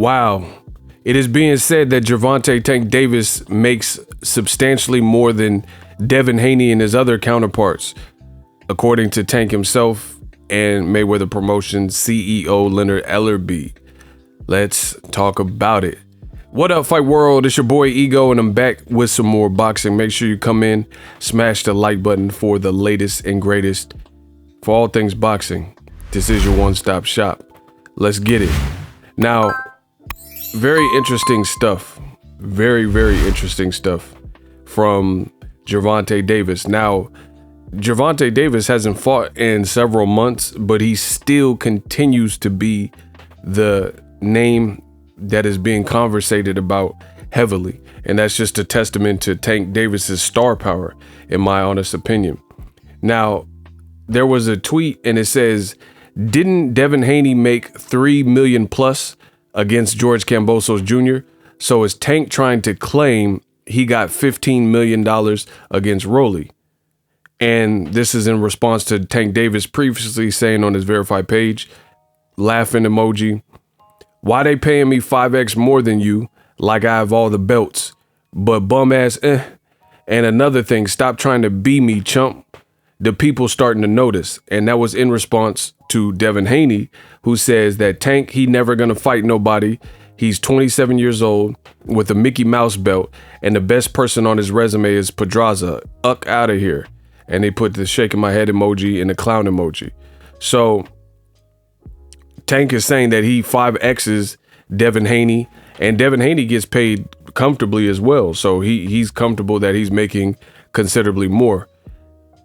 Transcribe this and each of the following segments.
Wow. It is being said that Gervonta Tank Davis makes substantially more than Devin Haney and his other counterparts, according to Tank himself and Mayweather Promotions CEO Leonard Ellerbe. Let's talk about it. What up, Fight World? It's your boy Ego, and I'm back with some more boxing. Make sure you come in, smash the like button for the latest and greatest for all things boxing. This is your one-stop shop. Let's get it. Now, very interesting stuff. Very, very interesting stuff from Javonte Davis. Now, Javonte Davis hasn't fought in several months, but he still continues to be the name that is being conversated about heavily. And that's just a testament to Tank Davis's star power, in my honest opinion. Now, there was a tweet and it says, didn't Devin Haney make $3 million plus against George Kambosos Jr.? So is Tank trying to claim he got $15 million against Rolly? And this is in response to Tank Davis previously saying on his verified page, laughing emoji, why they paying me 5x more than you, like I have all the belts, but bum ass And another thing, stop trying to be me, chump. The people starting to notice. And that was in response to Devin Haney, who says that Tank, he never gonna fight nobody. He's 27 years old with a Mickey Mouse belt, and the best person on his resume is Pedraza. Uck out of here. And they put the shaking my head emoji and the clown emoji. So Tank is saying that he 5X's Devin Haney, and Devin Haney gets paid comfortably as well. So he's comfortable that he's making considerably more.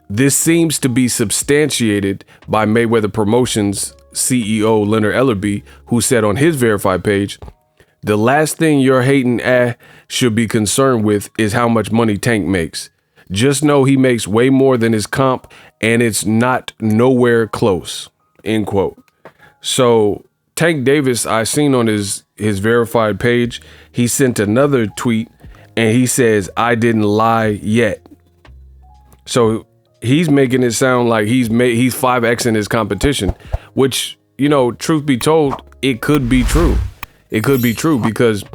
This seems to be substantiated by Mayweather Promotions CEO Leonard Ellerbe, who said on his verified page, the last thing your hating should be concerned with is how much money Tank makes. Just know he makes way more than his comp, and it's not nowhere close, end quote. So Tank Davis, I seen on his verified page, he sent another tweet and he says, I didn't lie yet. So he's making it sound like he's 5Xing his competition, which, you know, truth be told, it could be true. It could be true because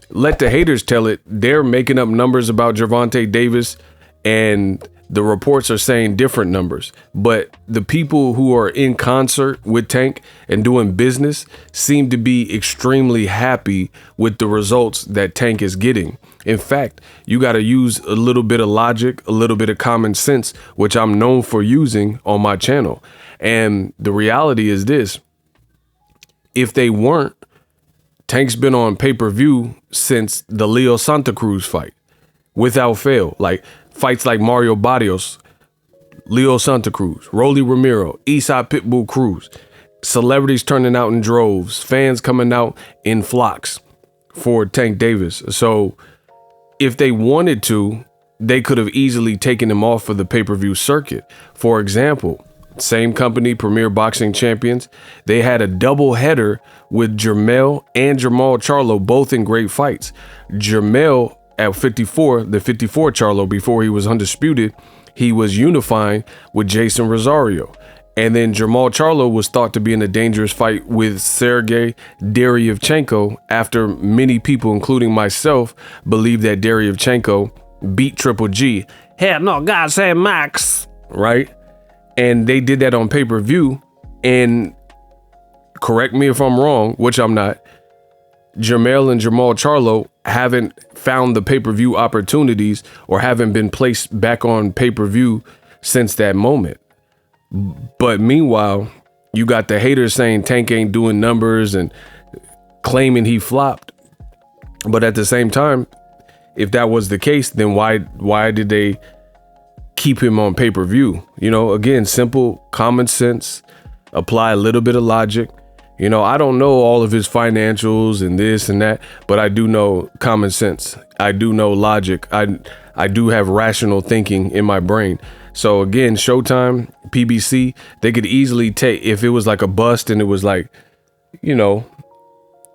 let the haters tell it. They're making up numbers about Javonte Davis and the reports are saying different numbers. But the people who are in concert with Tank and doing business seem to be extremely happy with the results that Tank is getting. In fact, you got to use a little bit of logic, a little bit of common sense, which I'm known for using on my channel. And the reality is this. If they weren't, Tank's been on pay-per-view since the Leo Santa Cruz fight, without fail. Like fights like Mario Barrios, Leo Santa Cruz, Rolly Romero, Eastside Pitbull Cruz, celebrities turning out in droves, fans coming out in flocks for Tank Davis. So if they wanted to, they could have easily taken him off of the pay-per-view circuit. For example, same company, Premier Boxing Champions, they had a double header with Jermell and Jermall Charlo, both in great fights. Jermell at 54, the 54 Charlo, before he was undisputed, he was unifying with Jason Rosario. And then Jermall Charlo was thought to be in a dangerous fight with Sergey Deryevchenko after many people, including myself, believe that Deryevchenko beat Triple G. Hell no, God say Max, right? And they did that on pay-per-view. And correct me if I'm wrong, which I'm not, Jermell and Jermall Charlo haven't found the pay-per-view opportunities or haven't been placed back on pay-per-view since that moment. But meanwhile, you got the haters saying Tank ain't doing numbers and claiming he flopped. But at the same time, if that was the case, then why did they keep him on pay-per-view? You know, again, simple common sense, apply a little bit of logic. You know, I don't know all of his financials and this and that, but I do know common sense. I do know logic. I do have rational thinking in my brain. So again, Showtime, PBC, they could easily take, if it was like a bust and it was like, you know,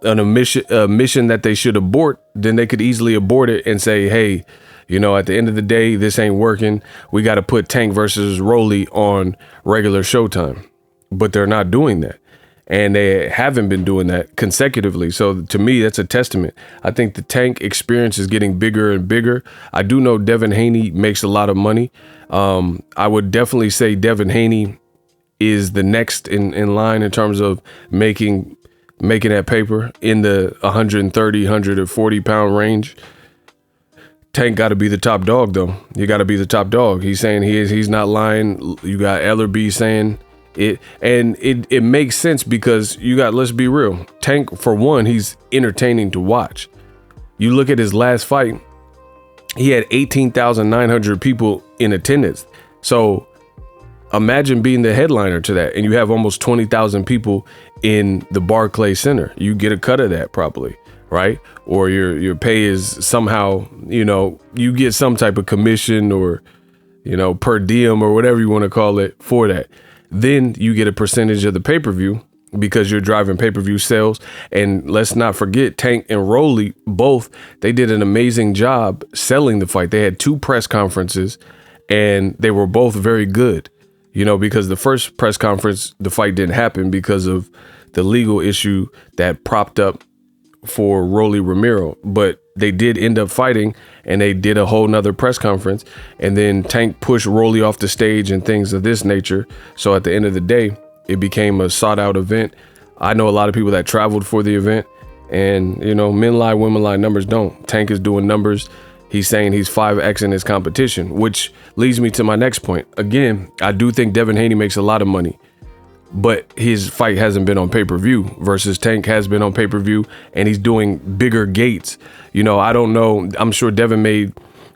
a mission that they should abort, then they could easily abort it and say, hey, you know, at the end of the day, this ain't working. We got to put Tank versus Rolly on regular Showtime. But they're not doing that. and they haven't been doing that consecutively. So to me, that's a testament. I think the Tank experience is getting bigger and bigger. I do know Devin Haney makes a lot of money. I would definitely say Devin Haney is the next in line in terms of making that paper in the 130, 140 pound range. Tank got to be the top dog, though. You got to be the top dog. He's saying he's not lying. You got Ellerby saying it, and it makes sense because let's be real. Tank, for one, he's entertaining to watch. You look at his last fight, he had 18,900 people in attendance. So imagine being the headliner to that, and you have almost 20,000 people in the Barclays Center. You get a cut of that probably, right? Or your pay is somehow, you get some type of commission or, per diem or whatever you want to call it for that. Then you get a percentage of the pay-per-view because you're driving pay-per-view sales. And let's not forget, Tank and Rolly, both, they did an amazing job selling the fight. They had 2 press conferences and they were both very good, because the first press conference, the fight didn't happen because of the legal issue that propped up for Rolly Romero, but they did end up fighting and they did a whole nother press conference, and then Tank pushed Rolly off the stage and things of this nature. So at the end of the day, it became a sought out event. I know a lot of people that traveled for the event, and men lie, women lie, numbers don't. Tank is doing numbers. He's saying he's 5X in his competition, which leads me to my next point. Again, I do think Devin Haney makes a lot of money, but his fight hasn't been on pay-per-view versus Tank has been on pay-per-view, and he's doing bigger gates. I don't know. I'm sure Devin made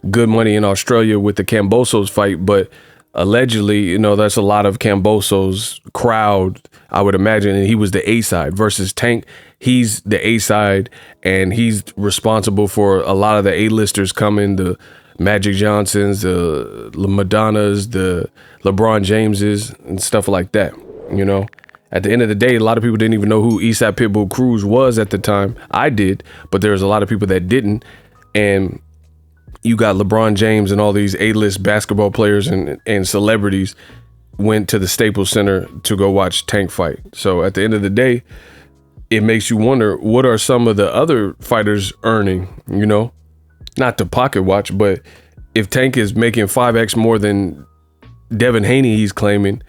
good money in Australia with the Kambosos fight, but allegedly, that's a lot of Kambosos crowd, I would imagine, and he was the A side versus Tank. He's the A side, and he's responsible for a lot of the A-listers coming, the Magic Johnsons, the Madonnas, the LeBron Jameses, and stuff like that. At the end of the day, a lot of people didn't even know who Eastside Pitbull Cruz was at the time. I did, but there's a lot of people that didn't. And you got LeBron James and all these A-list basketball players and celebrities went to the Staples Center to go watch Tank fight. So at the end of the day, it makes you wonder, what are some of the other fighters earning, not to pocket watch, but if Tank is making 5X more than Devin Haney, he's claiming.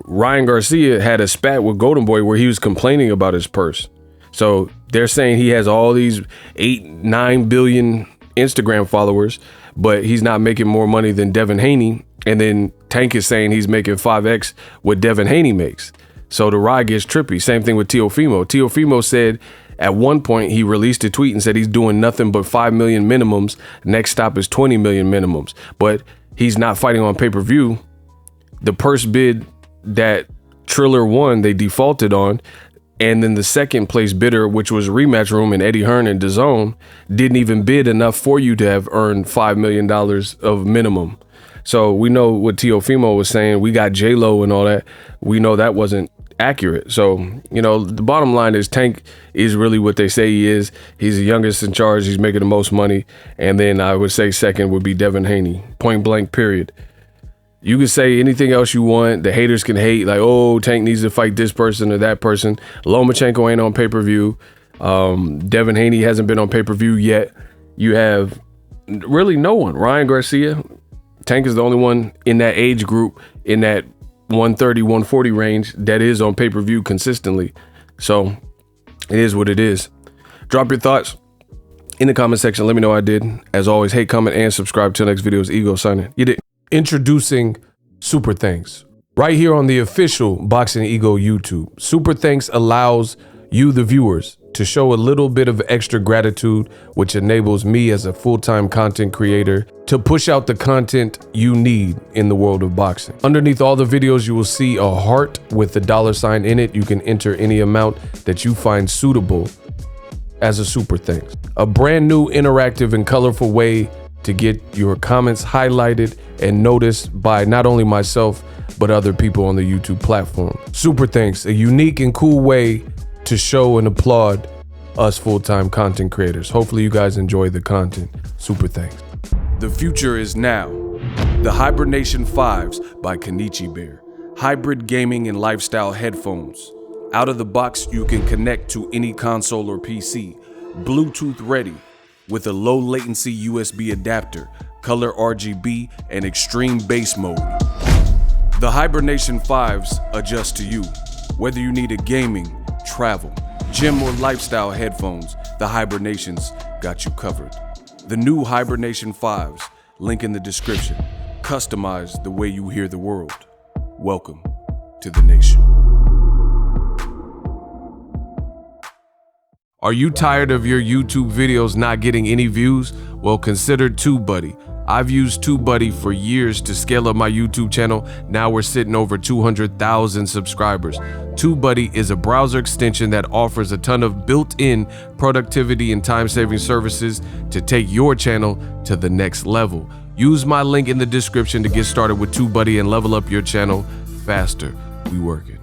Ryan Garcia had a spat with Golden Boy where he was complaining about his purse. So they're saying he has all these 8-9 billion Instagram followers, but he's not making more money than Devin Haney. And then Tank is saying he's making 5X what Devin Haney makes. So the ride gets trippy. Same thing with Teofimo. Teofimo said at one point he released a tweet and said he's doing nothing but 5 million minimums. Next stop is 20 million minimums, but he's not fighting on pay-per-view. The purse bid that Triller won, they defaulted on, and then the second place bidder, which was Rematch Room and Eddie Hearn and DAZN, didn't even bid enough for you to have earned $5 million of minimum. So we know what Teofimo was saying. We got J-Lo and all that. We know that wasn't accurate. So, the bottom line is Tank is really what they say he is. He's the youngest in charge. He's making the most money. And then I would say second would be Devin Haney. Point blank, period. You can say anything else you want. The haters can hate, like, oh, Tank needs to fight this person or that person. Lomachenko ain't on pay-per-view. Devin Haney hasn't been on pay-per-view yet. You have really no one. Ryan Garcia. Tank is the only one in that age group, in that 130, 140 range, that is on pay-per-view consistently. So it is what it is. Drop your thoughts in the comment section. Let me know I did. As always, hate, comment, and subscribe. Till next video. It's Ego signing. You did. Introducing Super Thanks right here on the official Boxing Ego YouTube. Super Thanks allows you, the viewers, to show a little bit of extra gratitude, which enables me as a full-time content creator to push out the content you need in the world of boxing. Underneath all the videos, you will see a heart with the $sign in it. You can enter any amount that you find suitable as a Super Thanks. A brand new, interactive, and colorful way to get your comments highlighted and noticed by not only myself, but other people on the YouTube platform. Super Thanks, a unique and cool way to show and applaud us full-time content creators. Hopefully you guys enjoy the content. Super Thanks. The future is now. The Hibernation 5s by Kenichi Bear. Hybrid gaming and lifestyle headphones. Out of the box, you can connect to any console or PC, Bluetooth ready, with a low latency USB adapter, color RGB, and extreme bass mode. The Hibernation 5s adjust to you. Whether you need a gaming, travel, gym, or lifestyle headphones, the Hibernations got you covered. The new Hibernation 5s, link in the description. Customize the way you hear the world. Welcome to the nation. Are you tired of your YouTube videos not getting any views? Well, consider TubeBuddy. I've used TubeBuddy for years to scale up my YouTube channel. Now we're sitting over 200,000 subscribers. TubeBuddy is a browser extension that offers a ton of built-in productivity and time-saving services to take your channel to the next level. Use my link in the description to get started with TubeBuddy and level up your channel faster. We working.